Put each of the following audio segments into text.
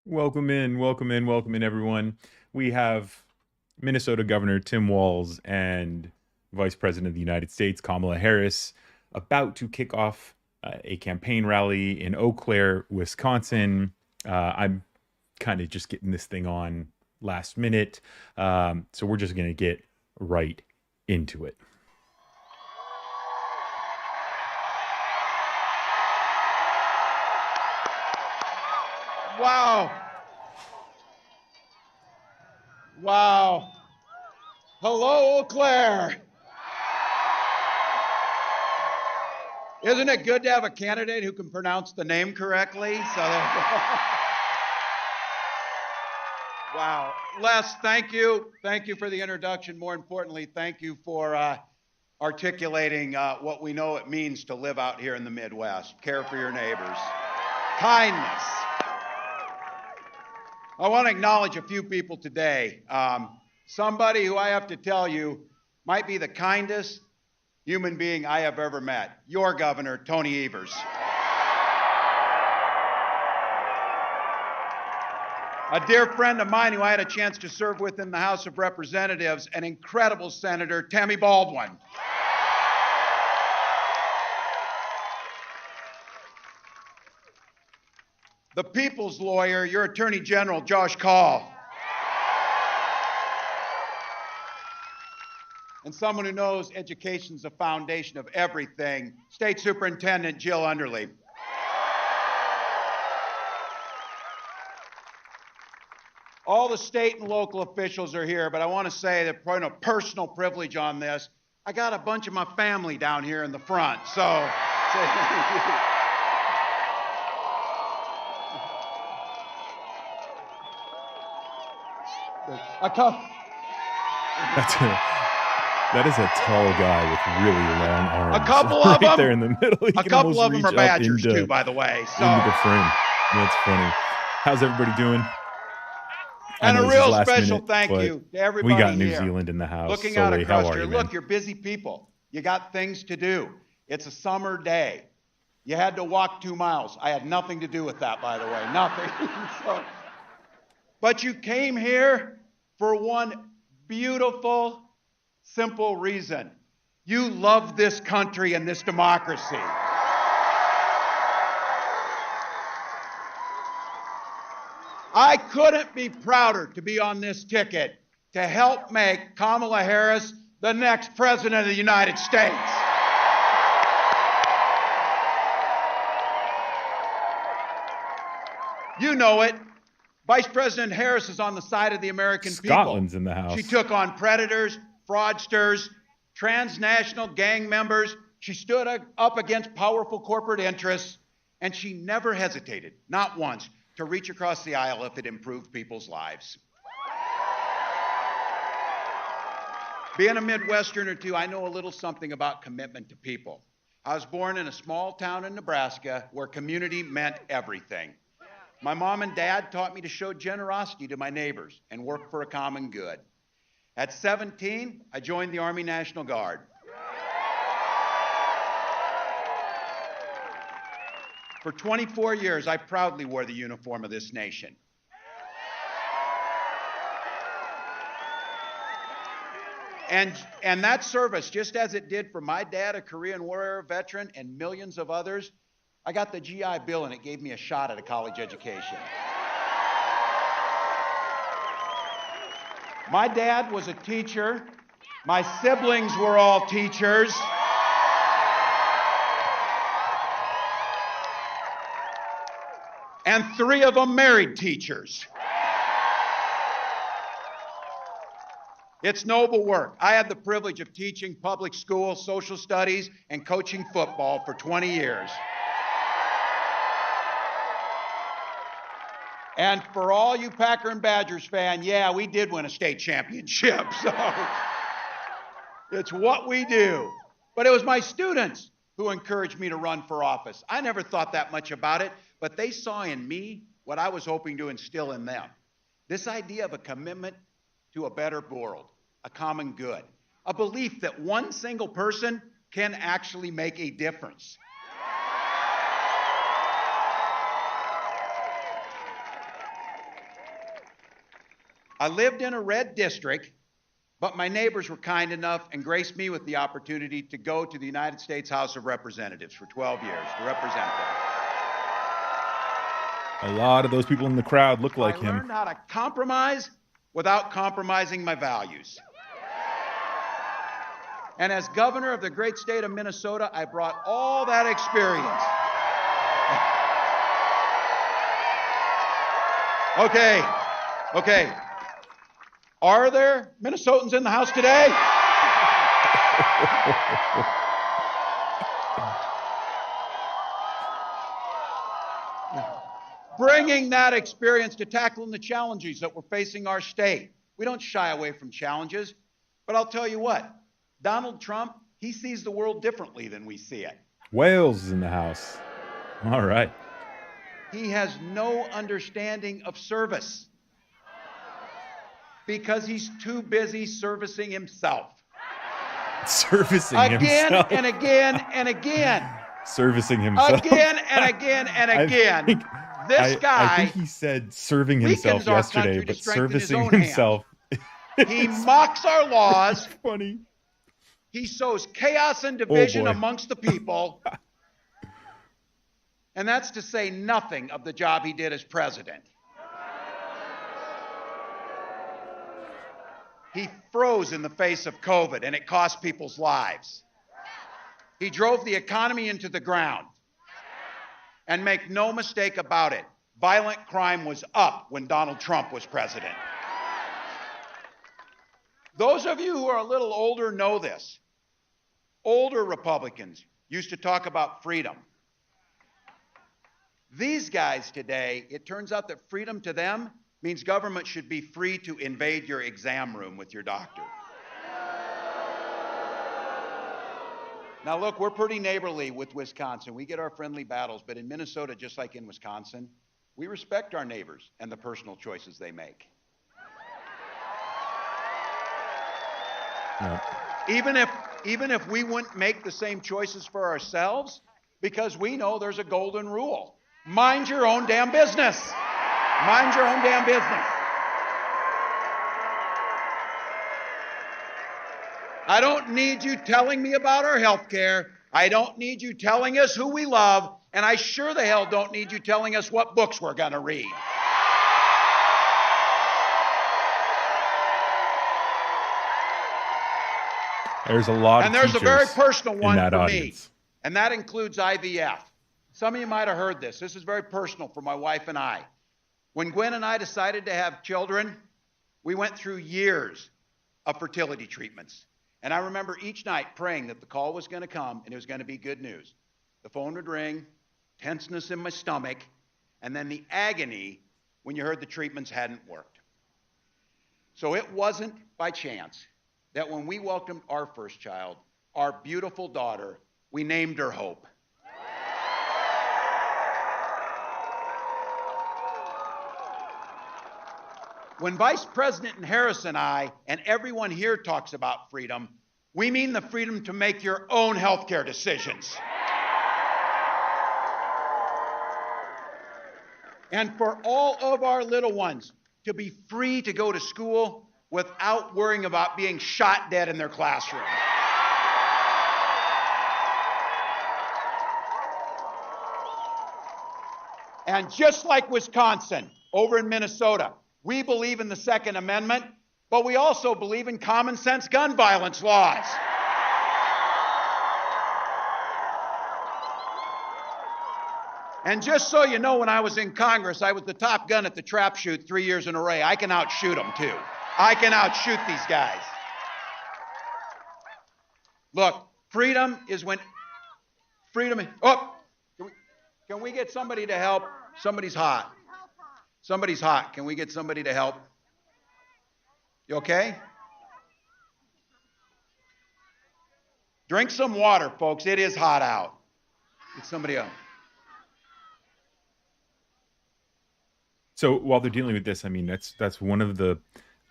Welcome in, welcome in, welcome in, everyone. We have Minnesota Governor Tim Walz and Vice President of the United States, Kamala Harris, about to kick off a campaign rally in Eau Claire, Wisconsin. I'm kind of just getting this thing on last minute, so we're just going to get right into it. Wow. Wow. Hello, Eau Claire. Isn't it good to have a candidate who can pronounce the name correctly? Wow. Les, thank you. Thank you for the introduction. More importantly, thank you for articulating what we know it means to live out here in the Midwest. Care for your neighbors. Kindness. I want to acknowledge a few people today. Somebody who I have to tell you might be the kindest human being I have ever met. Your governor, Tony Evers. A dear friend of mine who I had a chance to serve with in the House of Representatives, an incredible senator, Tammy Baldwin. The people's lawyer, your Attorney General, Josh Kaul. And someone who knows education's the foundation of everything, State Superintendent Jill Underly. All the state and local officials are here, but I want to say that point of personal privilege on this, I got a bunch of my family down here in the front, so. That is a tall guy with really long arms. A couple right of them. there in the middle. A couple of them are Badgers too, by the way. So. Into the frame. That's funny. How's everybody doing? And a real special thank you to everybody here. We got New here. Zealand in the house. Looking out across here. You, look, you're busy people. You got things to do. It's a summer day. You had to walk 2 miles. I had nothing to do with that, by the way. Nothing. But you came here for one beautiful, simple reason. You love this country and this democracy. I couldn't be prouder to be on this ticket to help make Kamala Harris the next president of the United States. You know it. Vice President Harris is on the side of the American people. Scotland's in the house. She took on predators, fraudsters, transnational gang members. She stood up against powerful corporate interests, and she never hesitated, not once, to reach across the aisle if it improved people's lives. Being a Midwesterner too, I know a little something about commitment to people. I was born in a small town in Nebraska where community meant everything. My mom and dad taught me to show generosity to my neighbors and work for a common good. At 17, I joined the Army National Guard. For 24 years, I proudly wore the uniform of this nation. And that service, just as it did for my dad, a Korean War era veteran, and millions of others, I got the GI Bill and it gave me a shot at a college education. My dad was a teacher. My siblings were all teachers. And 3 of them married teachers. It's noble work. I had the privilege of teaching public school, social studies, and coaching football for 20 years. And for all you Packer and Badgers fans, yeah, we did win a state championship. So it's what we do. But it was my students who encouraged me to run for office. I never thought that much about it, but they saw in me what I was hoping to instill in them. This idea of a commitment to a better world, a common good, a belief that one single person can actually make a difference. I lived in a red district, but my neighbors were kind enough and graced me with the opportunity to go to the United States House of Representatives for 12 years to represent them. A lot of those people in the crowd look like him. I learned how to compromise without compromising my values. And as governor of the great state of Minnesota, I brought all that experience. Okay. Are there Minnesotans in the house today? Bringing that experience to tackling the challenges that we're facing our state. We don't shy away from challenges, but I'll tell you what, Donald Trump, he sees the world differently than we see it. Wales is in the house. All right. He has no understanding of service because he's too busy servicing himself. Servicing again himself. and again and again. Servicing himself. Again and again and again. I think he said serving himself yesterday, but servicing himself. He mocks our laws. Funny. He sows chaos and division amongst the people. And that's to say nothing of the job he did as president. He froze in the face of COVID, and it cost people's lives. He drove the economy into the ground. And make no mistake about it, violent crime was up when Donald Trump was president. Those of you who are a little older know this. Older Republicans used to talk about freedom. These guys today, it turns out that freedom to them means government should be free to invade your exam room with your doctor. Now look, we're pretty neighborly with Wisconsin. We get our friendly battles, but in Minnesota, just like in Wisconsin, we respect our neighbors and the personal choices they make. Yeah. Even if we wouldn't make the same choices for ourselves, because we know there's a golden rule. Mind your own damn business. Mind your own damn business. I don't need you telling me about our health care. I don't need you telling us who we love. And I sure the hell don't need you telling us what books we're going to read. There's a lot of teachers. And there's a very personal one for audience. Me. And that includes IVF. Some of you might have heard this. This is very personal for my wife and I. When Gwen and I decided to have children, we went through years of fertility treatments. And I remember each night praying that the call was going to come and it was going to be good news. The phone would ring, tenseness in my stomach, and then the agony when you heard the treatments hadn't worked. So it wasn't by chance that when we welcomed our first child, our beautiful daughter, we named her Hope. When Vice President Harris and I and everyone here talks about freedom, we mean the freedom to make your own healthcare decisions. And for all of our little ones to be free to go to school without worrying about being shot dead in their classroom. And just like Wisconsin, over in Minnesota, we believe in the Second Amendment, but we also believe in common sense gun violence laws. And just so you know, when I was in Congress, I was the top gun at the trap shoot 3 years in a row. I can outshoot them too. I can outshoot these guys. Look, freedom is when can we get somebody to help? Somebody's hot. Somebody's hot. Can we get somebody to help? You okay? Drink some water, folks. It is hot out. Get somebody else. So while they're dealing with this, I mean, that's one of the,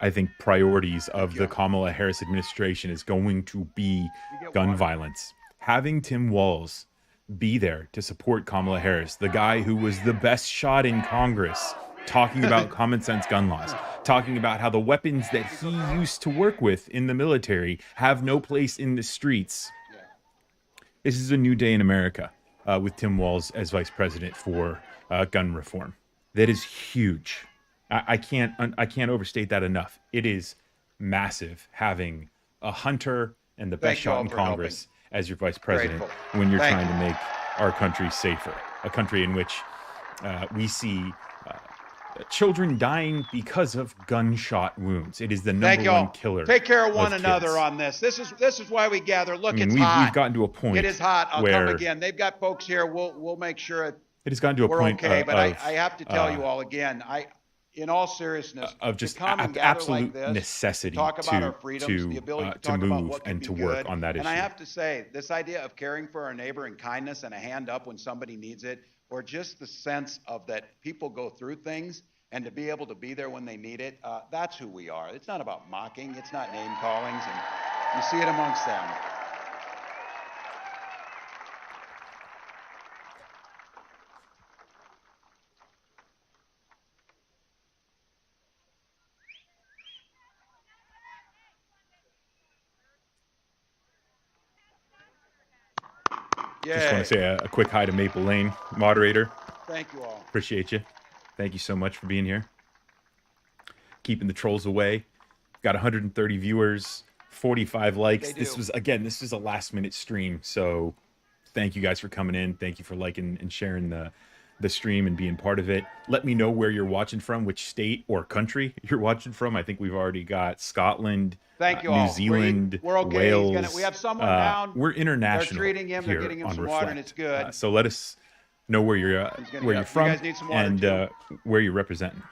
I think, priorities of the Kamala Harris administration is going to be gun violence. Having Tim Walz be there to support Kamala Harris, the guy who was the best shot in Congress talking about common sense gun laws, talking about how the weapons that he used to work with in the military have no place in the streets. This is a new day in America with Tim Walz as vice president for gun reform. That is huge. I can't overstate that enough. It is massive having a hunter and the best shot in Congress as your vice president when you're trying to make our country safer, a country in which we see children dying because of gunshot wounds. It is the number one killer. Take care of one another on this. This is why we gather. Look, it's hot. We've gotten to a point. It is hot. I'll come again. They've got folks here. We'll make sure it has gotten to a point. Okay, but I have to tell you all again. In all seriousness, of just absolute necessity talk about our freedoms, the ability to talk about what and can to be work good. on that issue. And I have to say, this idea of caring for our neighbor and kindness and a hand up when somebody needs it, or just the sense of that people go through things and to be able to be there when they need it, that's who we are. It's not about mocking. It's not name callings, and you see it amongst them. Just want to say a quick hi to Maple Lane, moderator. Thank you all. Appreciate you. Thank you so much for being here. Keeping the trolls away. Got 130 viewers, 45 likes. This was a last minute stream. So thank you guys for coming in. Thank you for liking and sharing the stream and being part of it. Let me know where you're watching from, which state or country you're watching from. I think we've already got Scotland, New Zealand, we're okay. Wales. We have someone down. We're international. They're treating him. They're getting him some water, and it's good. So let us know where you're from and where you're representing.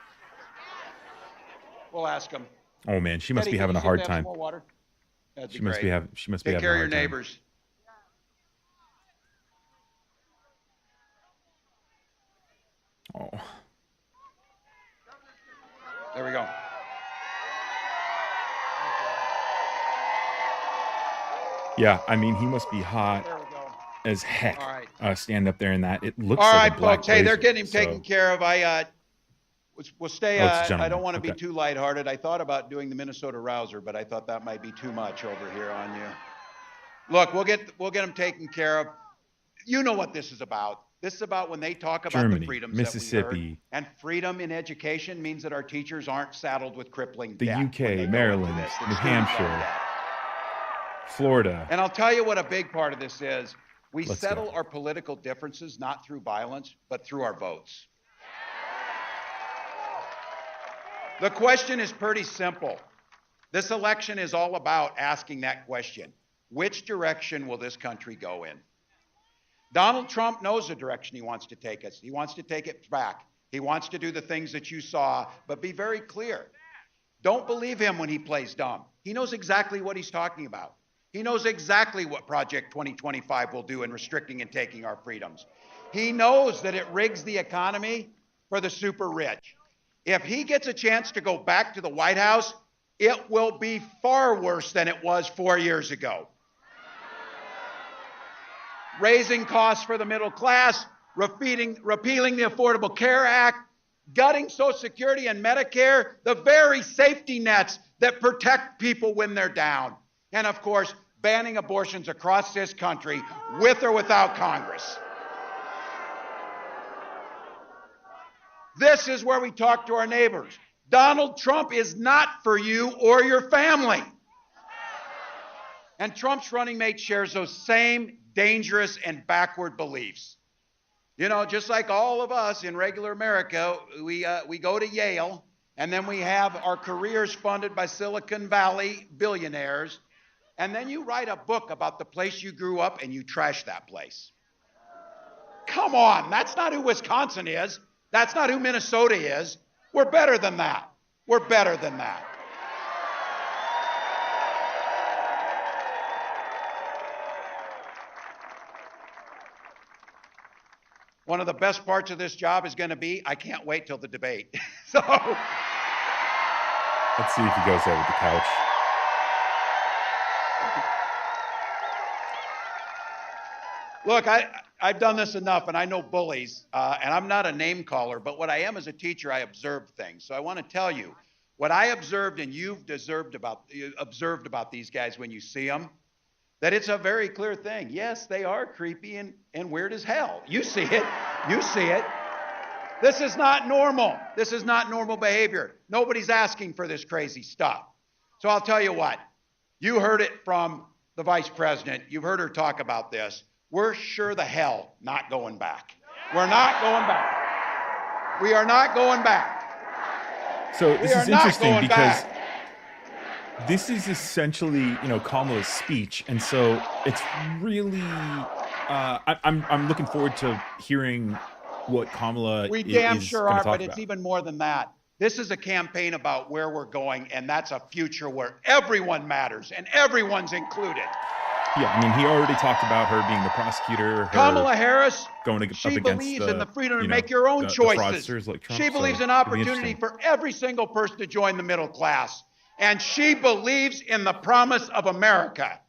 We'll ask him. Oh man, she must be having a hard time. She must be having. Take care of your neighbors. Oh. There we go. Yeah, I mean, he must be hot as heck. All right. Stand up there in that. It looks all like right, a black folks. Hey, they're blazer, getting him taken care of. We'll stay. I don't want to be too lighthearted. I thought about doing the Minnesota Rouser, but I thought that might be too much over here on you. Look, we'll get them taken care of. You know what this is about. This is about when they talk about Germany, the freedoms Mississippi, that we heard. And freedom in education means that our teachers aren't saddled with crippling the debt. UK, Maryland, New Hampshire, Florida. And I'll tell you what a big part of this is. We settle our political differences not through violence, but through our votes. The question is pretty simple. This election is all about asking that question. Which direction will this country go in? Donald Trump knows the direction he wants to take us. He wants to take it back. He wants to do the things that you saw, but be very clear. Don't believe him when he plays dumb. He knows exactly what he's talking about. He knows exactly what Project 2025 will do in restricting and taking our freedoms. He knows that it rigs the economy for the super rich. If he gets a chance to go back to the White House, it will be far worse than it was 4 years ago. Raising costs for the middle class, repealing the Affordable Care Act, gutting Social Security and Medicare, the very safety nets that protect people when they're down. And of course, banning abortions across this country with or without Congress. This is where we talk to our neighbors. Donald Trump is not for you or your family. And Trump's running mate shares those same dangerous and backward beliefs. You know, just like all of us in regular America, we go to Yale, and then we have our careers funded by Silicon Valley billionaires, and then you write a book about the place you grew up and you trash that place. Come on, that's not who Wisconsin is. That's not who Minnesota is. We're better than that. We're better than that. One of the best parts of this job is going to be, I can't wait till the debate. So let's see if he goes there with the couch. Look, I've done this enough, and I know bullies, and I'm not a name caller, but what I am as a teacher, I observe things. So I want to tell you what I observed, and you've observed about these guys when you see them, that it's a very clear thing. Yes, they are creepy and weird as hell. You see it. You see it. This is not normal. This is not normal behavior. Nobody's asking for this crazy stuff. So I'll tell you what. You heard it from the vice president. You've heard her talk about this. We're sure the hell not going back. We're not going back. We are not going back. So this is interesting because this is essentially, Kamala's speech, and so it's really. I'm looking forward to hearing what Kamala We damn is sure gonna are, talk but it's about. even more than that. This is a campaign about where we're going, and that's a future where everyone matters and everyone's included. Yeah, I mean, he already talked about her being the prosecutor. Kamala Harris, going up she against believes in the freedom to make your own the choices. fraudsters like Trump, She believes so in it'll be opportunity interesting. for every single person to join the middle class. And she believes in the promise of America.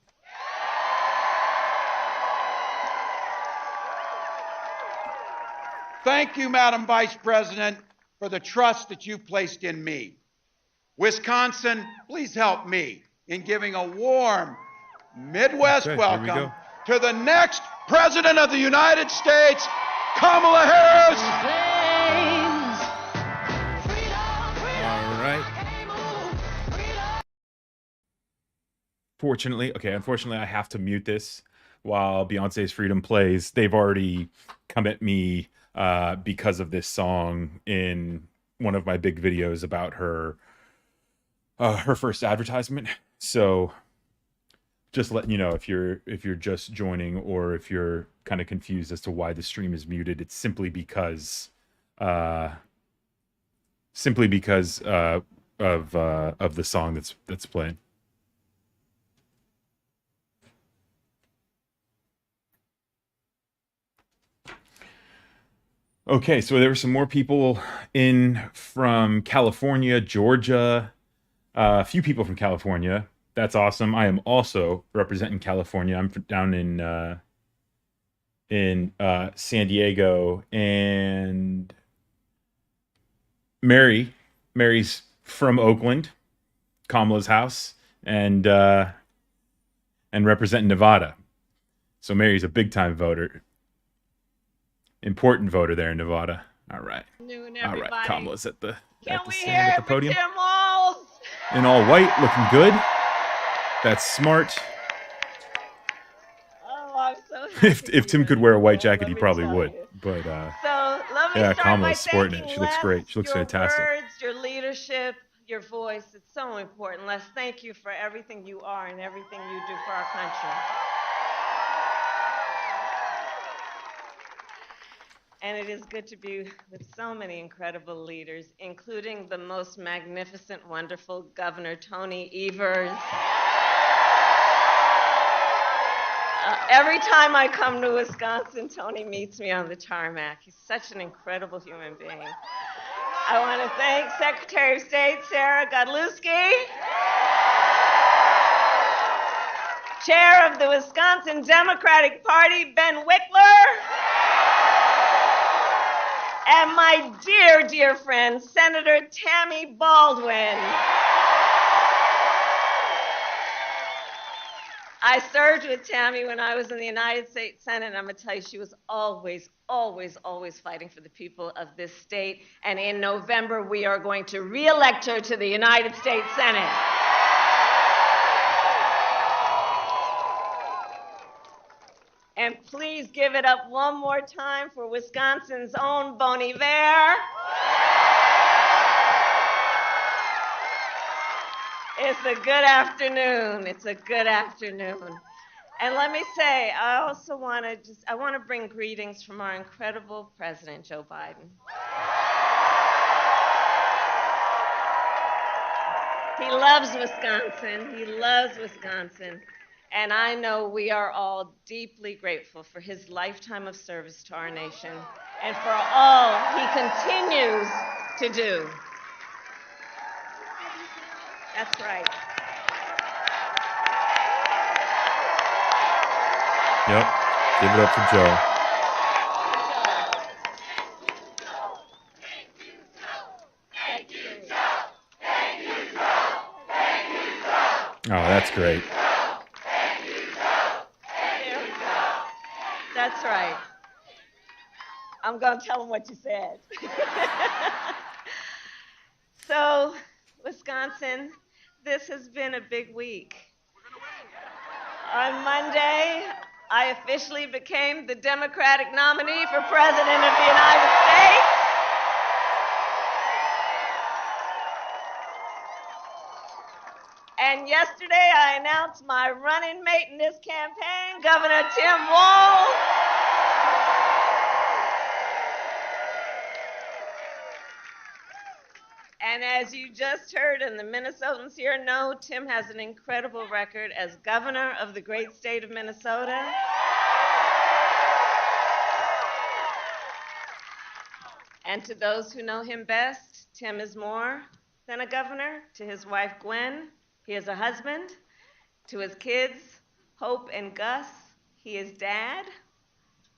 Thank you, Madam Vice President, for the trust that you've placed in me. Wisconsin, please help me in giving a warm Midwest Okay, here we welcome go. to the next President of the United States, Kamala Harris. All right. Unfortunately, I have to mute this while Beyonce's Freedom plays. They've already come at me because of this song in one of my big videos about her first advertisement. So just letting you know, if you're just joining or if you're kind of confused as to why the stream is muted, it's simply because of the song that's playing. Okay, so there were some more people in from California, Georgia, a few people from California. That's awesome. I am also representing California. I'm down in San Diego, and Mary's from Oakland, Kamala's house, and representing Nevada. So Mary's a big time voter. Important voter there in Nevada. All right. Noon, All everybody. right. Kamala's at the Can we stand hear at it the for podium. Tim Walz? In all white, looking good. That's smart. Oh, I'm so happy. If Tim could wear a white jacket, Let he me probably tell would. you. But So let me yeah, start by Kamala's sporting it. thanking She looks Les, great. She looks your fantastic. words, your leadership, your voice. It's so important. Les, thank you for everything you are and everything you do for our country. And it is good to be with so many incredible leaders, including the most magnificent, wonderful Governor Tony Evers. Every time I come to Wisconsin, Tony meets me on the tarmac. He's such an incredible human being. I want to thank Secretary of State Sarah Godlewski, Chair of the Wisconsin Democratic Party, Ben Wickler, and my dear, dear friend, Senator Tammy Baldwin. I served with Tammy when I was in the United States Senate, and I'm going to tell you, she was always, always, always fighting for the people of this state. And in November, we are going to re-elect her to the United States Senate. And please give it up one more time for Wisconsin's own Bon Iver. It's a good afternoon. It's a good afternoon. And let me say, I also want to bring greetings from our incredible President, Joe Biden. He loves Wisconsin. He loves Wisconsin. And I know we are all deeply grateful for his lifetime of service to our nation and for all he continues to do. That's right. Yep. Give it up for Joe. Oh, that's great. There we go. That's right. I'm going to tell them what you said. So, Wisconsin, this has been a big week. On Monday, I officially became the Democratic nominee for President of the United States. And yesterday, I announced my running mate in this campaign, Governor Tim Walz. And as you just heard, and the Minnesotans here know, Tim has an incredible record as governor of the great state of Minnesota. And to those who know him best, Tim is more than a governor. To his wife, Gwen, he is a husband. To his kids, Hope and Gus, he is dad.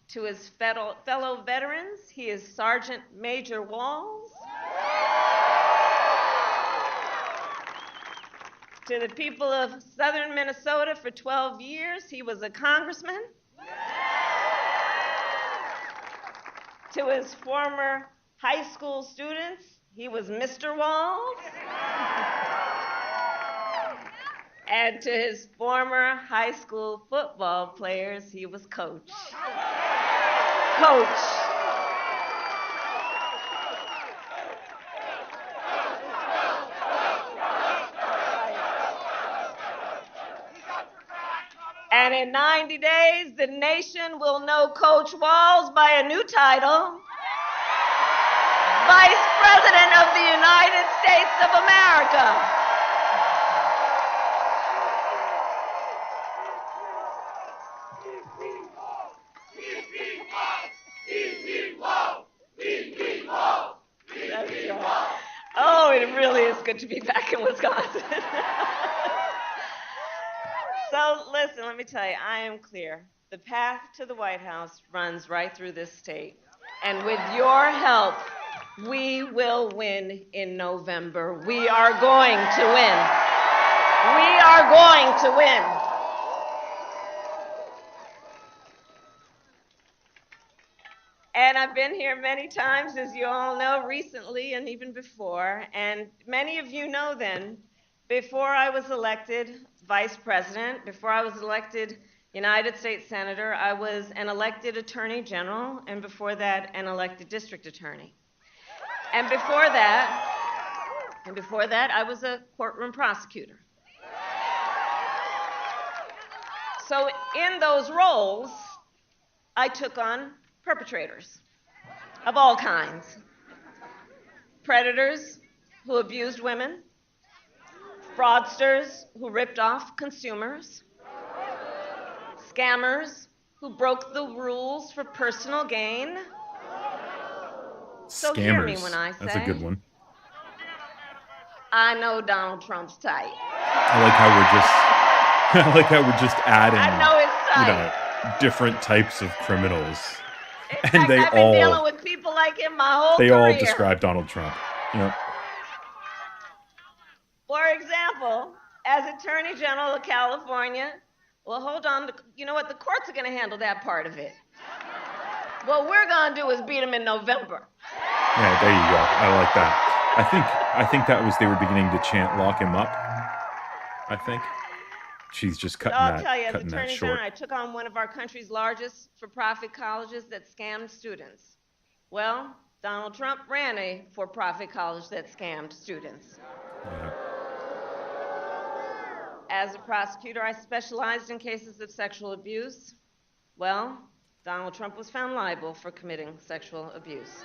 To his fellow veterans, he is Sergeant Major Walz. To the people of southern Minnesota for 12 years, he was a congressman. To his former high school students, he was Mr. Walz. And to his former high school football players, he was Coach. Coach. And in 90 days, the nation will know Coach Walz by a new title, Vice President of the United States of America. That's right. Oh, it really is good to be back in Wisconsin. So listen, let me tell you, I am clear. The path to the White House runs right through this state. And with your help, we will win in November. We are going to win. We are going to win. And I've been here many times, as you all know, recently and even before. And many of you know then, before I was elected vice president, before I was elected United States Senator, I was an elected Attorney General, and before that, an elected District Attorney. And before that, I was a courtroom prosecutor. So in those roles, I took on perpetrators of all kinds. Predators who abused women, fraudsters who ripped off consumers, scammers who broke the rules for personal gain. So hear me when I say, that's a good one. I know Donald Trump's type. I like how we're just adding, I know his type. Different types of criminals. In And fact, they I've been dealing with people like him my whole They career. all describe Donald Trump. For example, as Attorney General of California, well, hold on, you know what? The courts are going to handle that part of it. What we're going to do is beat them in November. Yeah, there you go. I like that. I think that was they were beginning to chant "lock him up." I think she's just cutting I'll tell you, as that Attorney short. General, I took on one of our country's largest for-profit colleges that scammed students. Well, Donald Trump ran a for-profit college that scammed students. Yeah. As a prosecutor, I specialized in cases of sexual abuse. Well, Donald Trump was found liable for committing sexual abuse.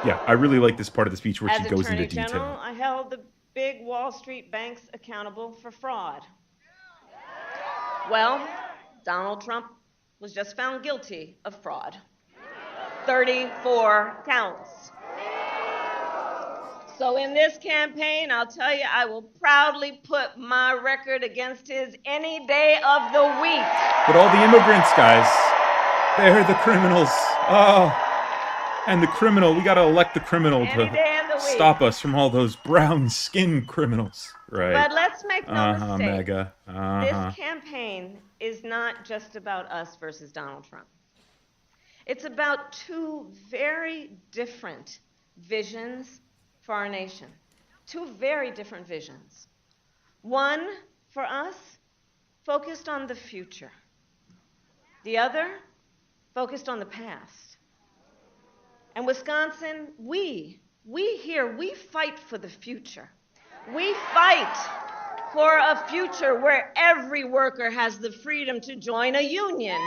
Yeah, I really like this part of the speech where As she goes Attorney into detail. General, I held the big Wall Street banks accountable for fraud. Well, Donald Trump was just found guilty of fraud. 34 counts. So in this campaign, I'll tell you, I will proudly put my record against his any day of the week. But all the immigrants, guys, they're the criminals. Oh, And the criminal, we got to elect the criminal Any day of the to week. stop us from all those brown skin criminals. Right. But let's make no mistake. Mega. This campaign is not just about us versus Donald Trump. It's about two very different visions for our nation. Two very different visions. One, for us, focused on the future. The other, focused on the past. And Wisconsin, we fight for the future. We fight for a future where every worker has the freedom to join a union.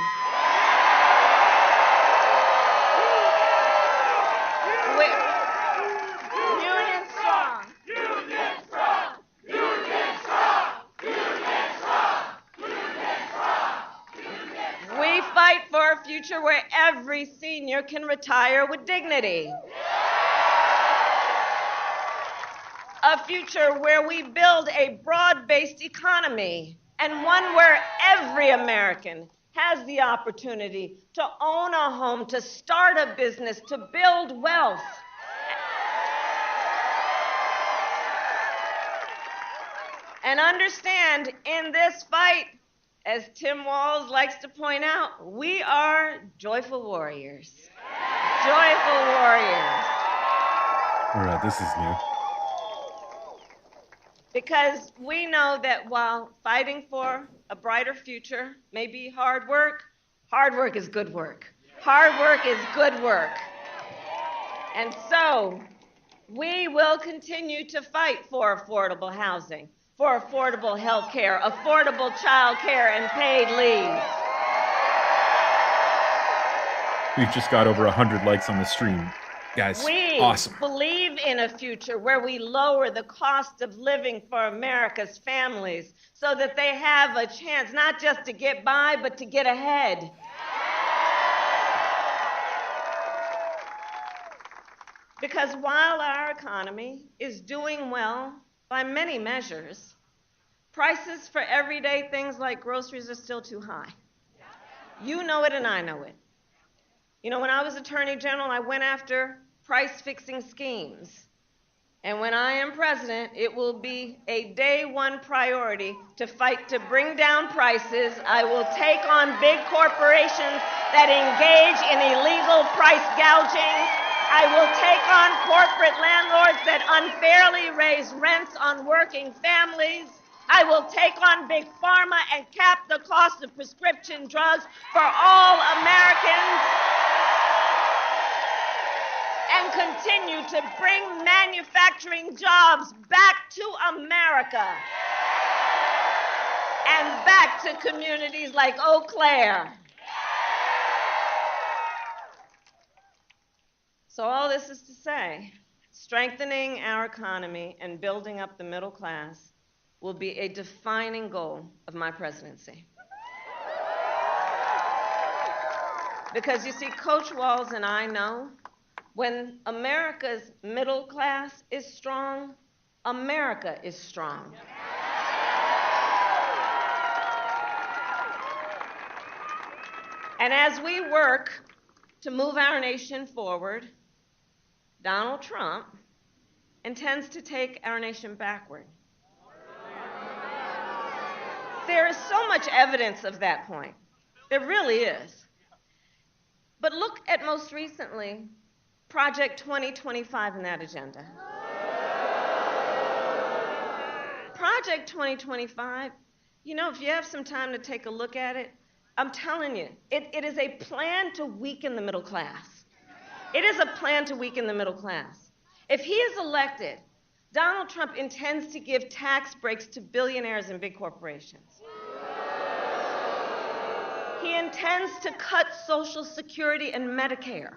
Union strong. Union strong. Union strong. Union strong. Union strong. We fight for a future where every senior can retire with dignity. A future where we build a broad-based economy and one where every American has the opportunity to own a home, to start a business, to build wealth. And understand, in this fight, as Tim Walz likes to point out, we are joyful warriors. Joyful warriors. All right, this is new. Because we know that while fighting for a brighter future may be hard work is good work. Hard work is good work. And so we will continue to fight for affordable housing, for affordable health care, affordable child care, and paid leave. We've just got over 100 likes on the stream. Guys, awesome. We believe in a future where we lower the cost of living for America's families so that they have a chance not just to get by, but to get ahead. Because while our economy is doing well by many measures, prices for everyday things like groceries are still too high. You know it and I know it. You know, when I was Attorney General, I went after price-fixing schemes. And when I am president, it will be a day one priority to fight to bring down prices. I will take on big corporations that engage in illegal price gouging. I will take on corporate landlords that unfairly raise rents on working families. I will take on big pharma and cap the cost of prescription drugs for all Americans. And continue to bring manufacturing jobs back to America and back to communities like Eau Claire. So all this is to say, strengthening our economy and building up the middle class will be a defining goal of my presidency. Because you see, Coach Walz and I know when America's middle class is strong, America is strong. And as we work to move our nation forward, Donald Trump intends to take our nation backward. There is so much evidence of that point. There really is. But look at most recently, Project 2025 in that agenda. Project 2025, you know, if you have some time to take a look at it, I'm telling you, it is a plan to weaken the middle class. It is a plan to weaken the middle class. If he is elected, Donald Trump intends to give tax breaks to billionaires and big corporations. He intends to cut Social Security and Medicare.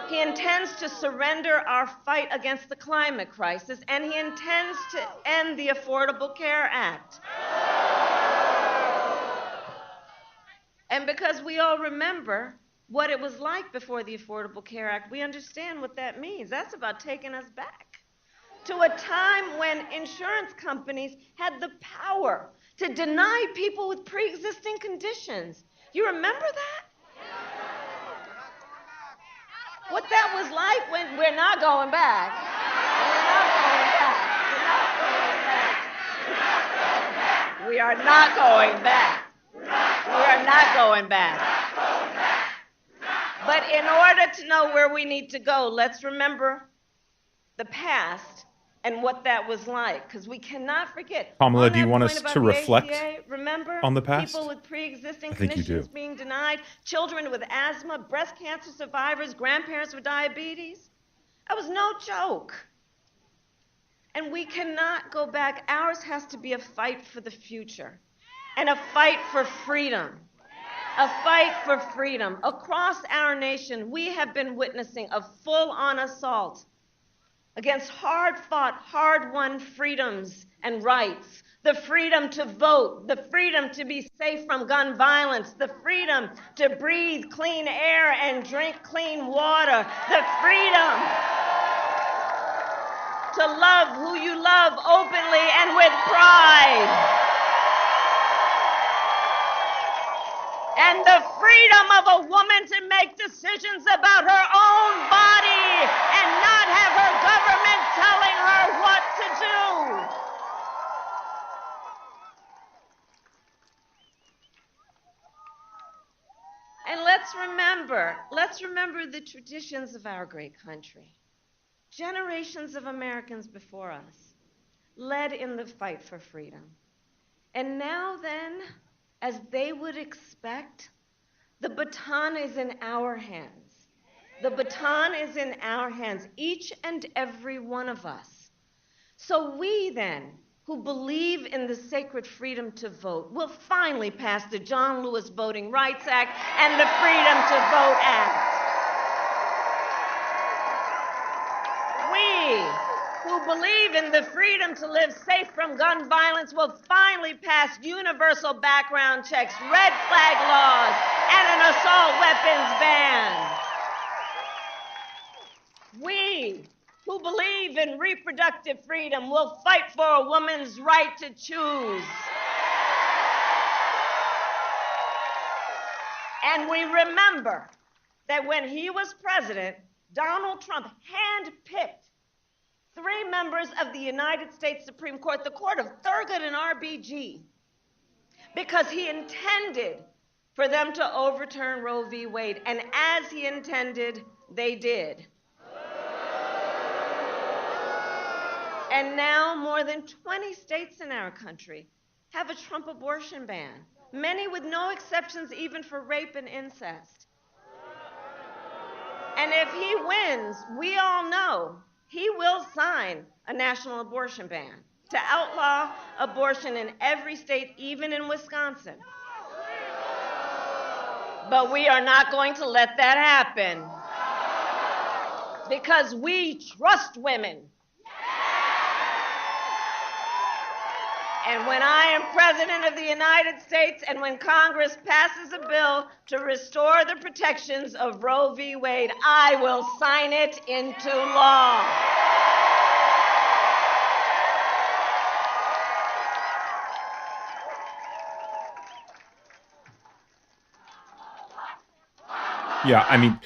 He intends to surrender our fight against the climate crisis, and he intends to end the Affordable Care Act. And because we all remember what it was like before the Affordable Care Act, we understand what that means. That's about taking us back to a time when insurance companies had the power to deny people with pre-existing conditions. You remember that? what that was like when we're not going back. We're not going back. We are not going back. We are not going back. But in order to know where we need to go, let's remember the past and what that was like, because we cannot forget. Kamala, do you want us to reflect remember on the past? People with pre-existing I think you conditions do. being denied, children with asthma, breast cancer survivors, grandparents with diabetes. That was no joke. And we cannot go back. Ours has to be a fight for the future and a fight for freedom. A fight for freedom. Across our nation, we have been witnessing a full-on assault against hard-fought, hard-won freedoms and rights. The freedom to vote, the freedom to be safe from gun violence, the freedom to breathe clean air and drink clean water, the freedom to love who you love openly and with pride. And the freedom of a woman to make decisions about her own body and not have her government telling her what to do. And let's remember the traditions of our great country. Generations of Americans before us led in the fight for freedom. And now then, as they would expect, the baton is in our hands. The baton is in our hands, each and every one of us. So we then, who believe in the sacred freedom to vote, will finally pass the John Lewis Voting Rights Act and the Freedom to Vote Act. We who believe in the freedom to live safe from gun violence will finally pass universal background checks, red flag laws, and an assault weapons ban. We who believe in reproductive freedom will fight for a woman's right to choose. And we remember that when he was president, Donald Trump handpicked 3 members of the United States Supreme Court, the court of Thurgood and RBG, because he intended for them to overturn Roe v. Wade. And as he intended, they did. And now more than 20 states in our country have a Trump abortion ban, many with no exceptions even for rape and incest. And if he wins, we all know he will sign a national abortion ban to outlaw abortion in every state, even in Wisconsin. But we are not going to let that happen because we trust women. And when I am President of the United States and when Congress passes a bill to restore the protections of Roe v. Wade, I will sign it into law. Yeah, I mean,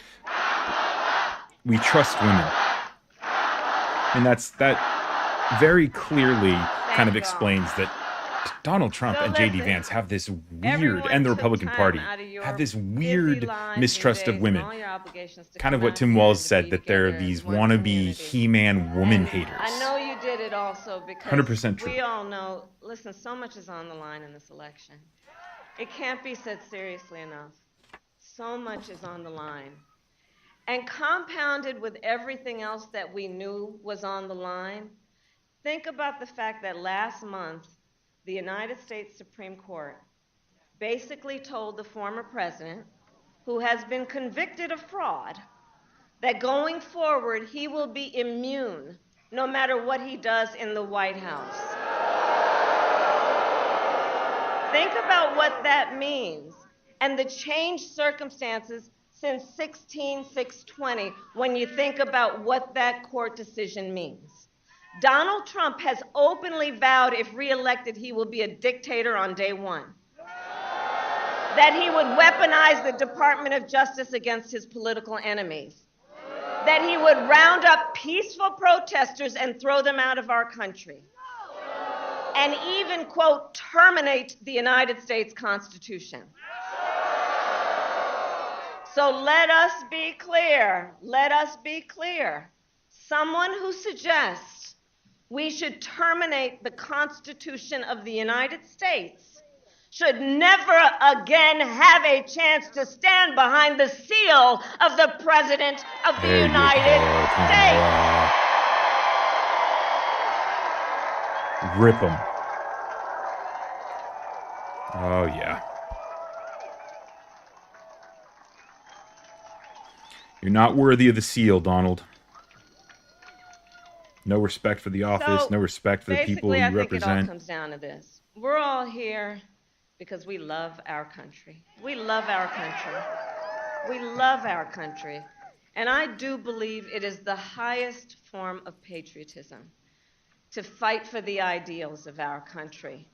we trust women. And that very clearly kind of explains that Donald Trump and J.D. Vance have this weird, and the Republican Party have this weird mistrust of women. Kind of what Tim Walz said, that they're these wannabe He-Man woman haters. I know you did it also because 100% true. We all know, listen, so much is on the line in this election. It can't be said seriously enough. So much is on the line. And compounded with everything else that we knew was on the line, think about the fact that last month, the United States Supreme Court basically told the former president, who has been convicted of fraud, that going forward, he will be immune no matter what he does in the White House. Think about what that means and the changed circumstances since 16/6/20 when you think about what that court decision means. Donald Trump has openly vowed if reelected, he will be a dictator on day one. That he would weaponize the Department of Justice against his political enemies. that he would round up peaceful protesters and throw them out of our country, and even, quote, terminate the United States Constitution. So let us be clear. Let us be clear. Someone who suggests we should terminate the Constitution of the United States should never again have a chance to stand behind the seal of the President of the United States. Rip him. Oh, yeah. You're not worthy of the seal, Donald. No respect for the office, no respect for the people you represent. Basically, I think it all comes down to this. We're all here because we love our country. We love our country. We love our country. And I do believe it is the highest form of patriotism to fight for the ideals of our country.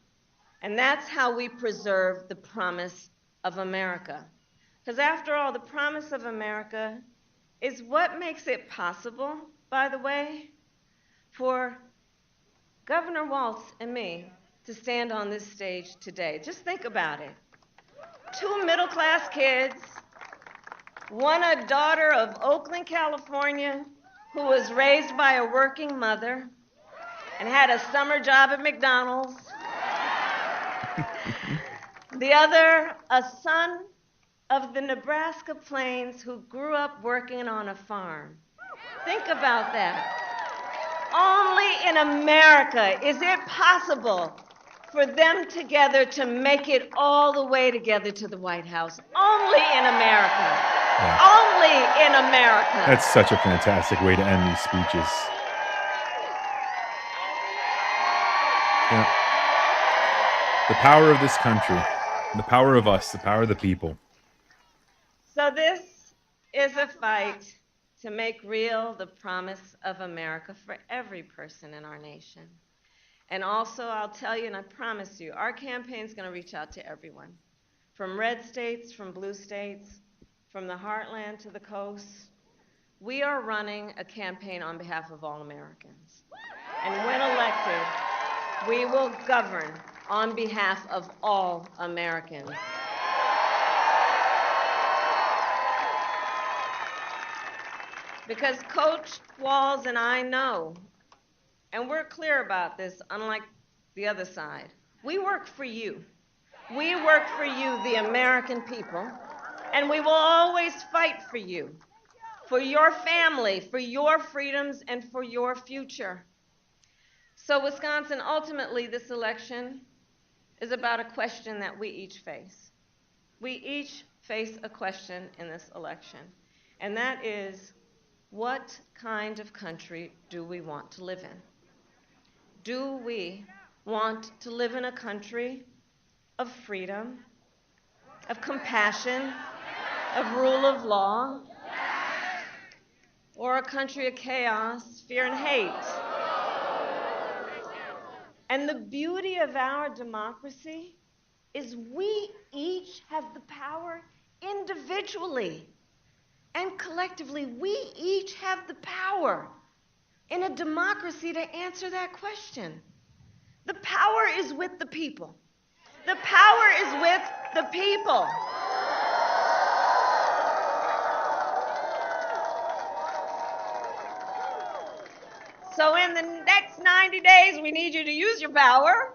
And that's how we preserve the promise of America. Because after all, the promise of America is what makes it possible, by the way, for Governor Walz and me to stand on this stage today. Just think about it. Two middle-class kids, one a daughter of Oakland, California, who was raised by a working mother and had a summer job at McDonald's. The other, a son of the Nebraska Plains who grew up working on a farm. Think about that. Only in America is it possible for them together to make it all the way together to the White House. Only in America. Yeah. Only in America. That's such a fantastic way to end these speeches. Yeah. The power of this country, the power of us, the power of the people. So this is a fight to make real the promise of America for every person in our nation. And also, I'll tell you, and I promise you, our campaign's going to reach out to everyone, from red states, from blue states, from the heartland to the coast. We are running a campaign on behalf of all Americans. And when elected, we will govern on behalf of all Americans. Because Coach Walz and I know, and we're clear about this, unlike the other side, we work for you. We work for you, the American people, and we will always fight for you, for your family, for your freedoms, and for your future. So Wisconsin, ultimately, this election is about a question that we each face. We each face a question in this election, and that is, what kind of country do we want to live in? Do we want to live in a country of freedom, of compassion, of rule of law, or a country of chaos, fear, and hate? And the beauty of our democracy is we each have the power individually and collectively. We each have the power in a democracy to answer that question. The power is with the people. The power is with the people. So in the next 90 days, we need you to use your power.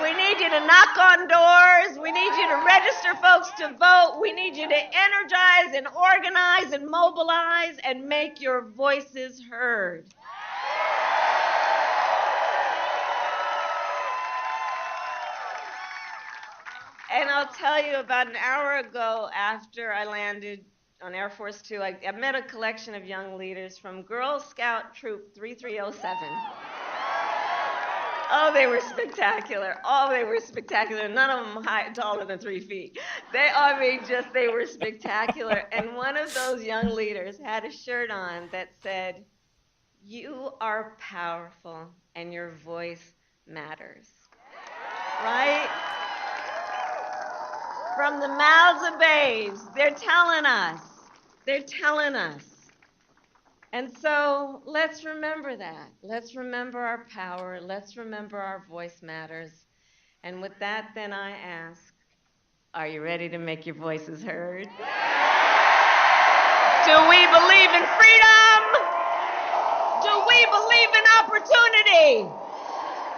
We need you to knock on doors. We need you to register folks to vote. We need you to energize and organize and mobilize and make your voices heard. And I'll tell you, about an hour ago after I landed on Air Force Two, I met a collection of young leaders from Girl Scout Troop 3307. Oh, they were spectacular. Oh, they were spectacular. None of them taller than 3 feet. They were spectacular. And one of those young leaders had a shirt on that said, "You are powerful and your voice matters." Right? From the mouths of babes, they're telling us And so let's remember that. Let's remember our power. Let's remember our voice matters. And with that, then I ask, are you ready to make your voices heard? Do we believe in freedom? Do we believe in opportunity?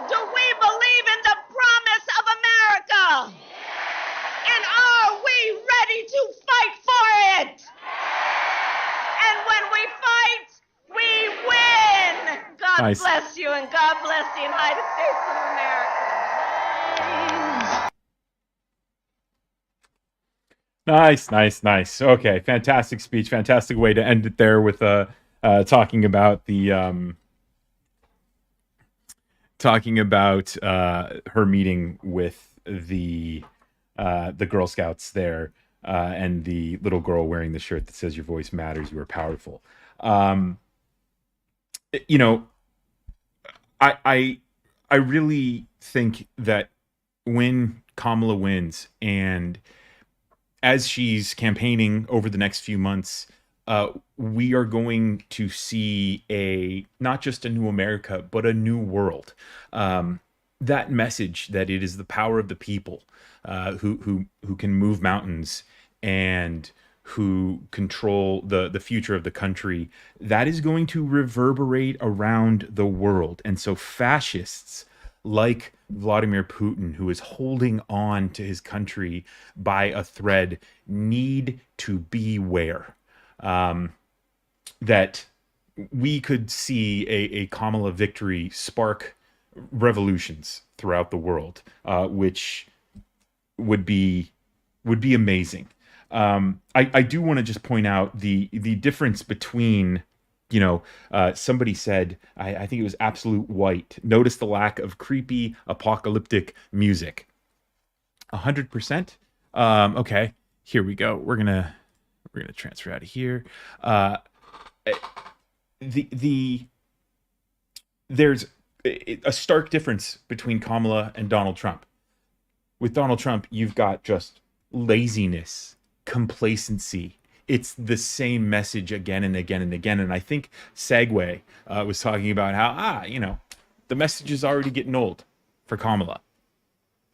Do we believe in the promise of America? And are we ready to fight for it? And when we fight, we win. God Nice. bless you, and God bless the United States of America. Nice. Okay, fantastic speech. Fantastic way to end it there with talking about her meeting with the Girl Scouts there, and the little girl wearing the shirt that says "Your voice matters. You are powerful." You know, I really think that when Kamala wins, and as she's campaigning over the next few months, we are going to see not just a new America, but a new world. That message that it is the power of the people who can move mountains and who control the future of the country, that is going to reverberate around the world. And so fascists like Vladimir Putin, who is holding on to his country by a thread, need to beware that we could see a Kamala victory spark revolutions throughout the world, which would be amazing. I do want to just point out the difference between, somebody said, I think it was Absolute White, notice the lack of creepy apocalyptic music. 100%. Okay, here we go. We're gonna transfer out of here. There's a stark difference between Kamala and Donald Trump. With Donald Trump, you've got just laziness, complacency. It's the same message again and again and again. And I think Segway was talking about how, the message is already getting old for Kamala.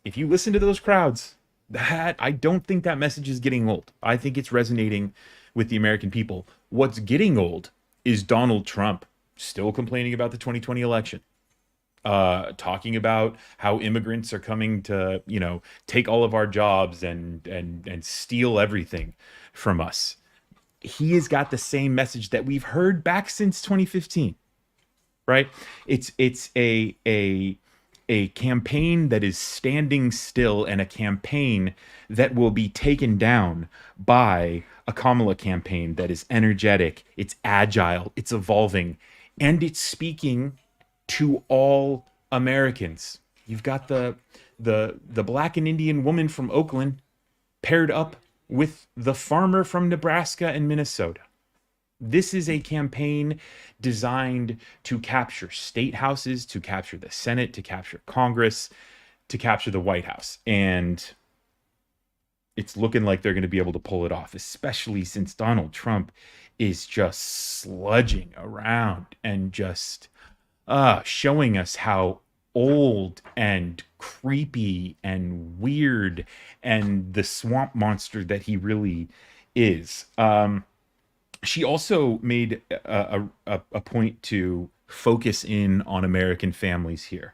If you listen to those crowds, I don't think that message is getting old. I think it's resonating with the American people. What's getting old is Donald Trump still complaining about the 2020 election. Talking about how immigrants are coming to, take all of our jobs and steal everything from us. He has got the same message that we've heard back since 2015, right? It's a campaign that is standing still, and a campaign that will be taken down by a Kamala campaign that is energetic, it's agile, it's evolving, and it's speaking to all Americans. You've got the Black and Indian woman from Oakland paired up with the farmer from Nebraska and Minnesota. This is a campaign designed to capture state houses, to capture the Senate, to capture Congress, to capture the White House. And it's looking like they're going to be able to pull it off, especially since Donald Trump is just sludging around and just showing us how old and creepy and weird and the swamp monster that he really is. She also made a point to focus in on American families here,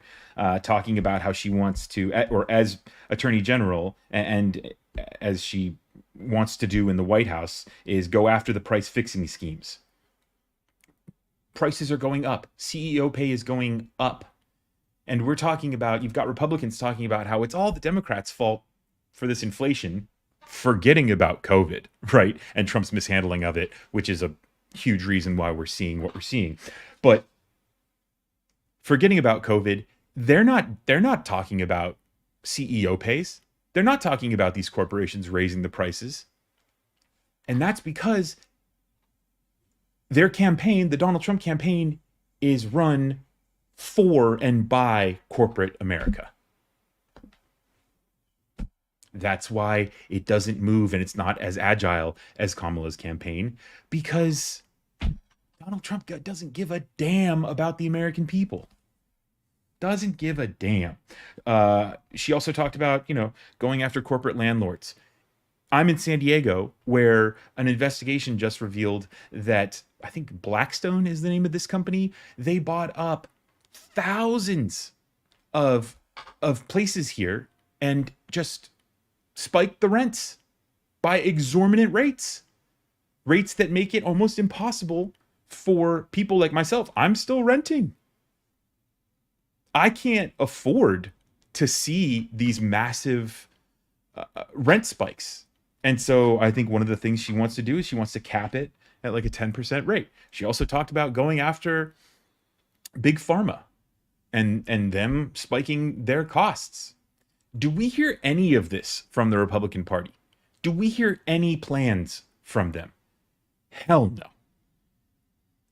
talking about how she wants to, or as Attorney General, and as she wants to do in the White House, is go after the price fixing schemes. Prices are going up. CEO pay is going up. And we're talking about, you've got Republicans talking about how it's all the Democrats' fault for this inflation, forgetting about COVID, right? And Trump's mishandling of it, which is a huge reason why we're seeing what we're seeing. But forgetting about COVID, they're not talking about CEO pays. They're not talking about these corporations raising the prices. And that's because their campaign, the Donald Trump campaign, is run for and by corporate America. That's why it doesn't move and it's not as agile as Kamala's campaign, because Donald Trump doesn't give a damn about the American people. Doesn't give a damn. She also talked about, going after corporate landlords. I'm in San Diego, where an investigation just revealed that I think Blackstone is the name of this company. They bought up thousands of places here and just spiked the rents by exorbitant rates that make it almost impossible for people like myself. I'm still renting. I can't afford to see these massive rent spikes. And so I think one of the things she wants to do is she wants to cap it at like a 10% rate. She also talked about going after big pharma and them spiking their costs. Do we hear any of this from the Republican Party? Do we hear any plans from them? Hell no.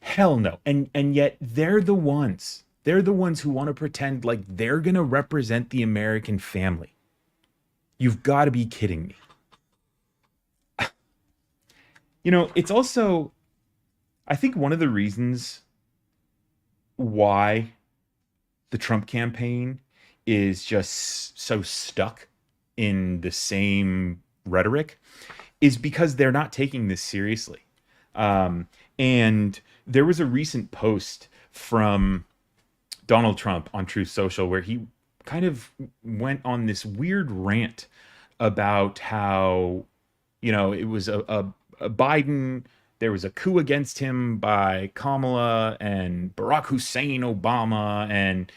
Hell no. And yet they're the ones who want to pretend like they're going to represent the American family. You've got to be kidding me. It's also, I think one of the reasons why the Trump campaign is just so stuck in the same rhetoric is because they're not taking this seriously. And there was a recent post from Donald Trump on Truth Social where he kind of went on this weird rant about how, it was a Biden, there was a coup against him by Kamala and Barack Hussein Obama, and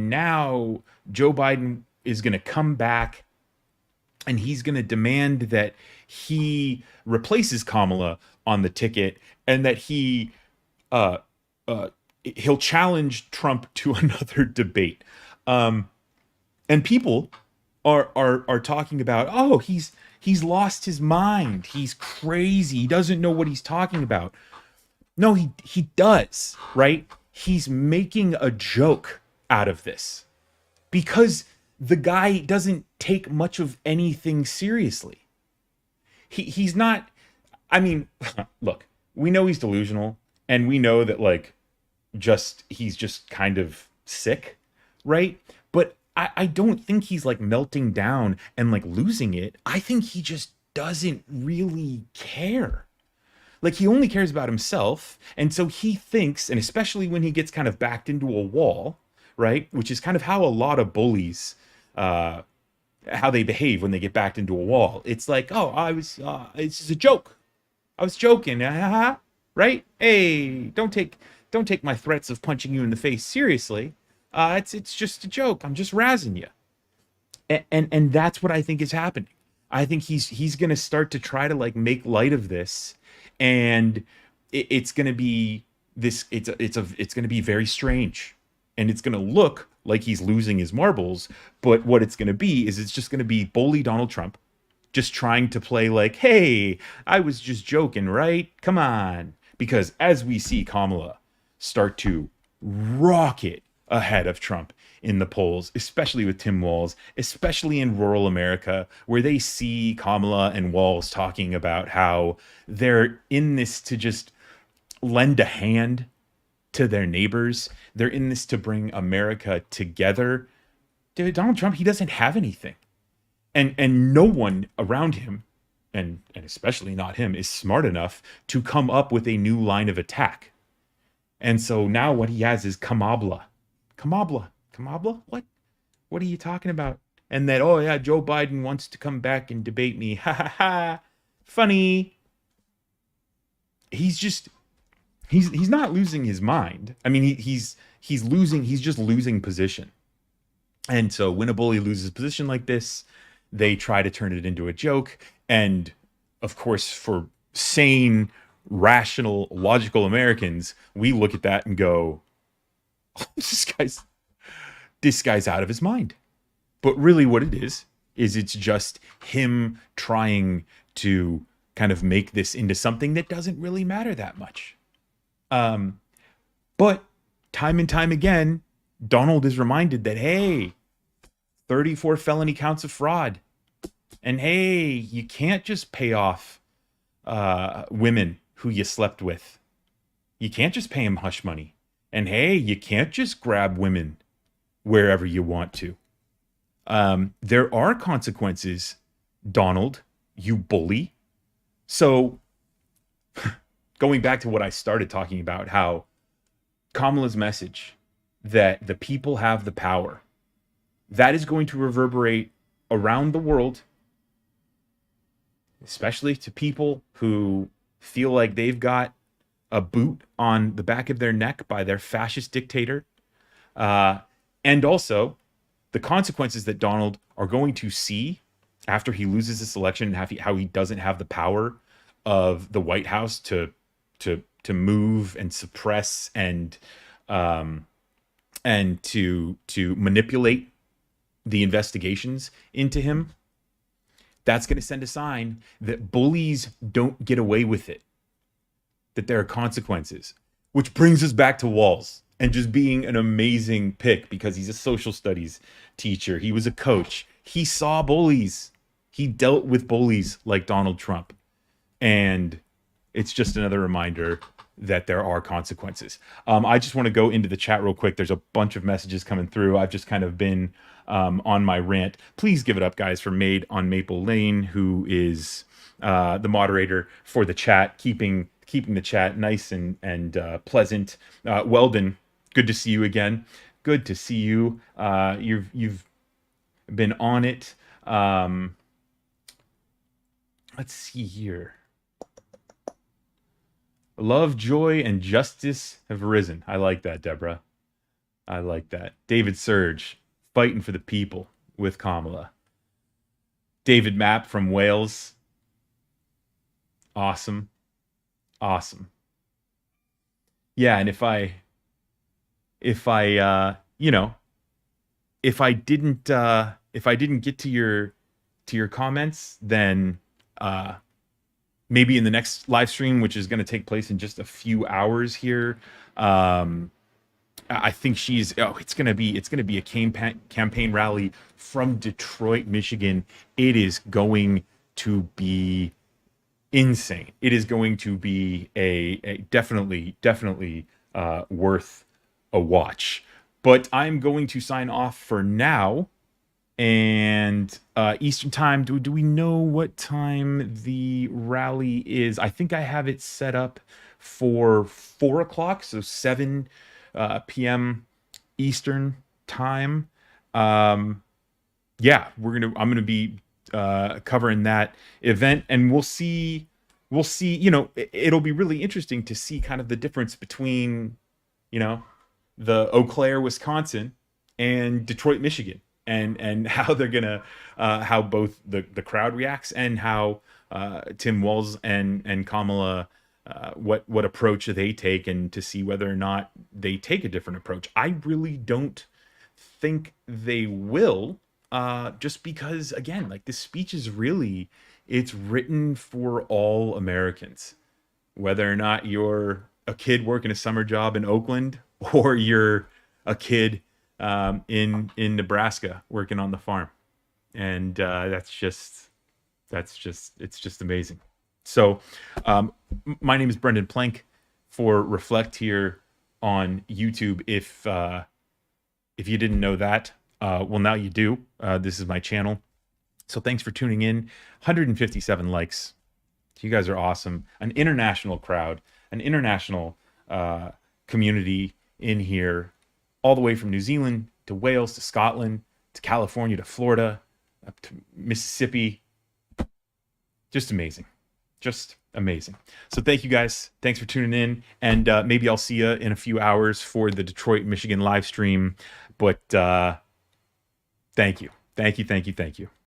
now Joe Biden is going to come back and he's going to demand that he replaces Kamala on the ticket and that he'll challenge Trump to another debate. And people are talking about, oh, he's lost his mind. He's crazy. He doesn't know what he's talking about. No, he does, right? He's making a joke out of this because the guy doesn't take much of anything seriously. He's not, I mean, look, we know he's delusional and we know that he's just kind of sick, right? But I don't think he's like melting down and like losing it. I think he just doesn't really care. Like he only cares about himself. And so he thinks, and especially when he gets kind of backed into a wall, right? Which is kind of how a lot of bullies, how they behave when they get backed into a wall. It's like, oh, it's just a joke. I was joking, right? Hey, don't take my threats of punching you in the face seriously. It's just a joke. I'm just razzing you. And that's what I think is happening. I think he's going to start to try to like make light of this, and it's going to be this. It's going to be very strange, and it's going to look like he's losing his marbles. But what it's going to be is it's just going to be bully Donald Trump, just trying to play like, hey, I was just joking, right? Come on, because as we see Kamala start to rocket ahead of Trump in the polls, especially with Tim Walz, especially in rural America, where they see Kamala and Walz talking about how they're in this to just lend a hand to their neighbors. They're in this to bring America together. Dude, Donald Trump, he doesn't have anything. And no one around him, and especially not him, is smart enough to come up with a new line of attack. And so now what he has is Kamala. What? What are you talking about? And that, oh yeah, Joe Biden wants to come back and debate me. Ha ha ha. Funny. He's not losing his mind. I mean, he's just losing position. And so when a bully loses position like this, they try to turn it into a joke. And of course, for sane, rational, logical Americans, we look at that and go, this guy's out of his mind. But really what it is it's just him trying to kind of make this into something that doesn't really matter that much. But time and time again, Donald is reminded that, hey, 34 felony counts of fraud. And hey, you can't just pay off women who you slept with. You can't just pay him hush money. And hey, you can't just grab women wherever you want to. There are consequences, Donald, you bully. So, going back to what I started talking about, how Kamala's message that the people have the power, that is going to reverberate around the world, especially to people who feel like they've got a boot on the back of their neck by their fascist dictator. And also the consequences that Donald are going to see after he loses this election, and how he doesn't have the power of the White House to move and suppress and to manipulate the investigations into him. That's going to send a sign that bullies don't get away with it, that there are consequences, which brings us back to Walz and just being an amazing pick, because he's a social studies teacher. He was a coach. He saw bullies. He dealt with bullies like Donald Trump. And it's just another reminder that there are consequences. I just want to go into the chat real quick. There's a bunch of messages coming through. I've just kind of been on my rant. Please give it up, guys, for Maid on Maple Lane, who is the moderator for the chat, keeping the chat nice and pleasant. Weldon, good to see you again. Good to see you. You've been on it. Let's see here. Love, joy, and justice have risen. I like that, Deborah. I like that. David Surge, fighting for the people with Kamala. David Mapp from Wales. Awesome. Awesome. Yeah, and if I didn't get to your comments, then maybe in the next live stream, which is going to take place in just a few hours here, I think it's going to be a campaign rally from Detroit, Michigan. It is going to be insane. It is going to be a definitely worth a watch. But I'm going to sign off for now. And Eastern time, do we know what time the rally is? I think I have it set up for 4 o'clock, so 7 p.m. Eastern time. I'm gonna be covering that event, and we'll see. It'll be really interesting to see kind of the difference between, the Eau Claire, Wisconsin, and Detroit, Michigan. And how they're gonna how both the crowd reacts, and how Tim Walz and Kamala what approach they take, and to see whether or not they take a different approach. I really don't think they will, just because, again, like, this speech is it's written for all Americans, whether or not you're a kid working a summer job in Oakland, or you're a kid in Nebraska working on the farm. And it's just amazing. So my name is Brendan Plank for Reflect here on YouTube. If you didn't know that, well, now you do. This is my channel. So thanks for tuning in. 157 likes. You guys are awesome. An international crowd, an international community in here, all the way from New Zealand to Wales to Scotland to California to Florida up to Mississippi. Just amazing. Just amazing. So thank you guys. Thanks for tuning in. And maybe I'll see you in a few hours for the Detroit, Michigan live stream. But thank you. Thank you. Thank you. Thank you.